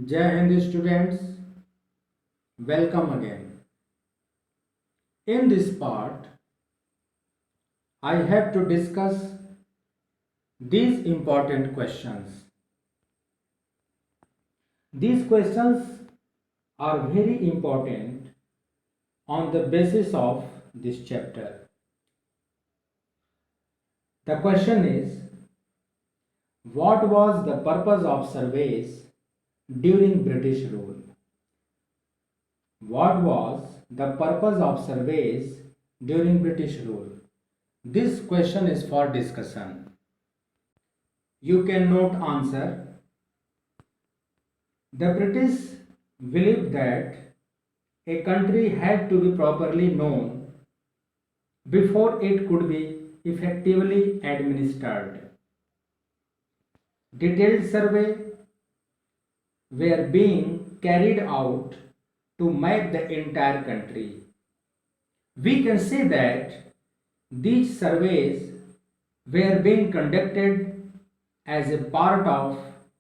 Jai Hind students, welcome again. In this part, I have to discuss these important questions. These questions are very important on the basis of this chapter. The question is, what was the purpose of surveys during British rule? What was the purpose of surveys during British rule? This question is for discussion. You can note answer. The British believed that a country had to be properly known before it could be effectively administered. Detailed surveys were being carried out to map the entire country. We can say that these surveys were being conducted as a part of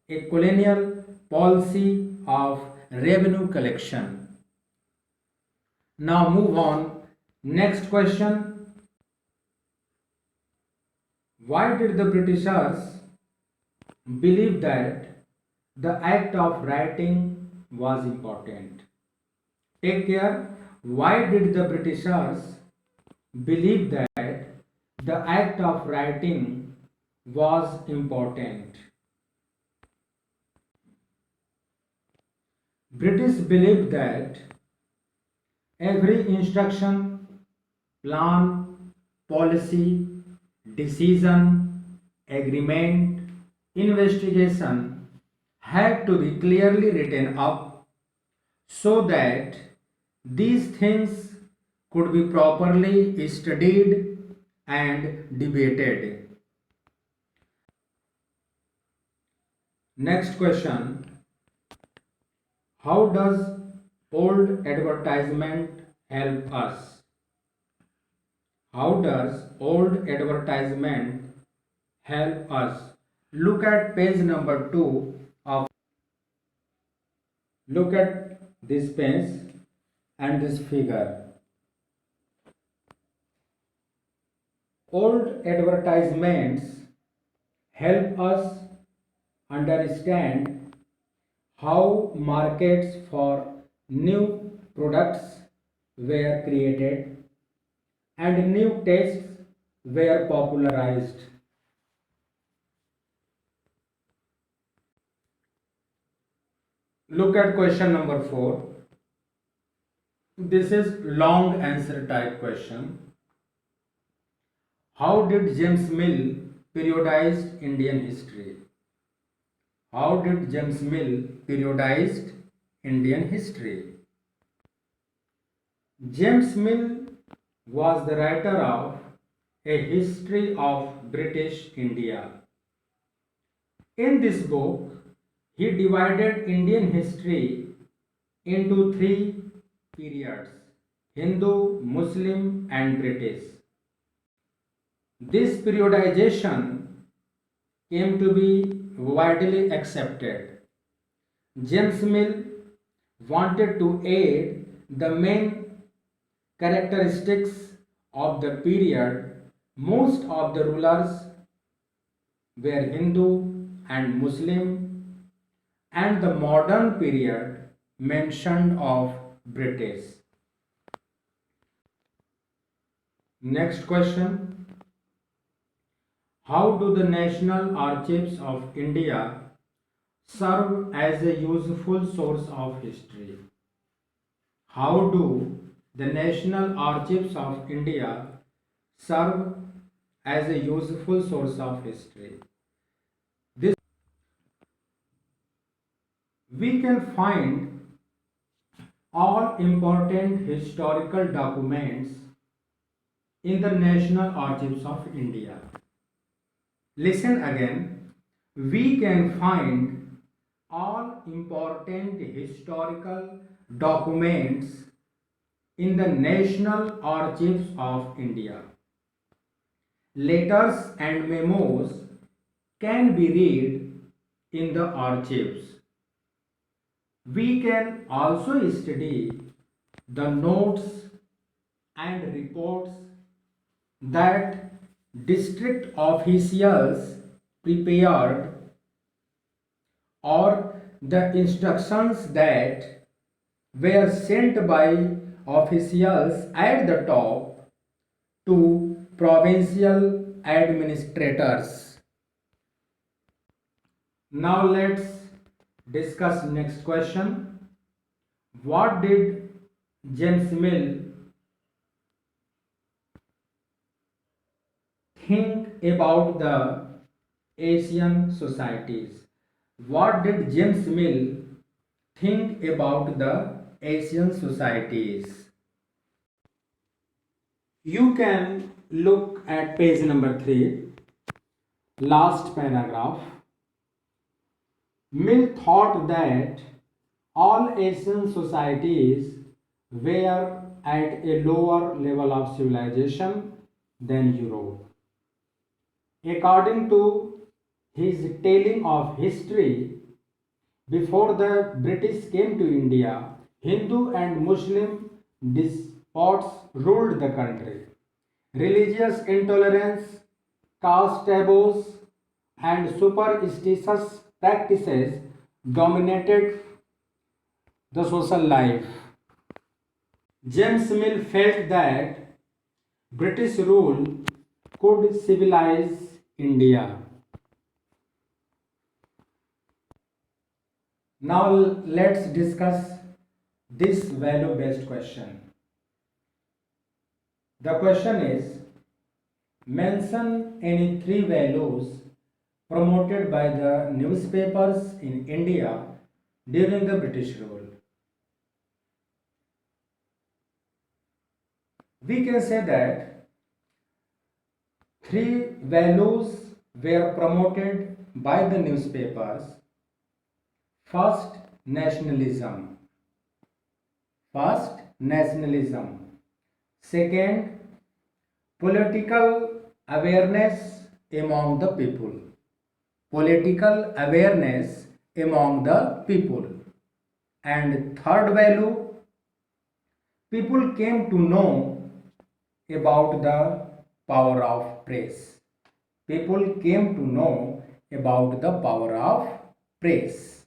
a colonial policy of revenue collection. Now move on. Next question. Why did the Britishers believe that the act of writing was important? Take care. Why did the Britishers believe that the act of writing was important? British believed that every instruction, plan, policy, decision, agreement, investigation had to be clearly written up so that these things could be properly studied and debated. Next question. How does old advertisement help us? How does old advertisement help us? Look at page number 2 of look at this page and this figure. Old advertisements help us understand how markets for new products were created and new tastes were popularized. Look at question number 4. This is long answer type question. How did James Mill periodize Indian history? How did James Mill periodized Indian history? James Mill was the writer of A History of British India. In this book, he divided Indian history into three periods: Hindu, Muslim, and British. This periodization came to be widely accepted. James Mill wanted to aid the main characteristics of the period. Most of the rulers were Hindu and Muslim, and the modern period mentioned of British. Next question. How do the National Archives of India serve as a useful source of history? How do the National Archives of India serve as a useful source of history? This we can find all important historical documents in the National Archives of India. Listen again. We can find all important historical documents in the National Archives of India. Letters and memos can be read in the archives. We can also study the notes and reports that district officials prepared or the instructions that were sent by officials at the top to provincial administrators. Now let's discuss next question. What did James Mill think about the Asian societies? What did James Mill think about the Asian societies? You can look at page number 3, last paragraph. Mill thought that all Asian societies were at a lower level of civilization than Europe. According to his telling of history, before the British came to India, Hindu and Muslim despots ruled the country. Religious intolerance, caste taboos, and superstitious practices dominated the social life. James Mill felt that British rule could civilize India. Now let's discuss this value based question. The question is, mention any three values promoted by the newspapers in India during the British rule. We can say that three values were promoted by the newspapers. First, nationalism. First, nationalism. Second, political awareness among the people. Political awareness among the people. And third value, people came to know about the power of press. People came to know about the power of press.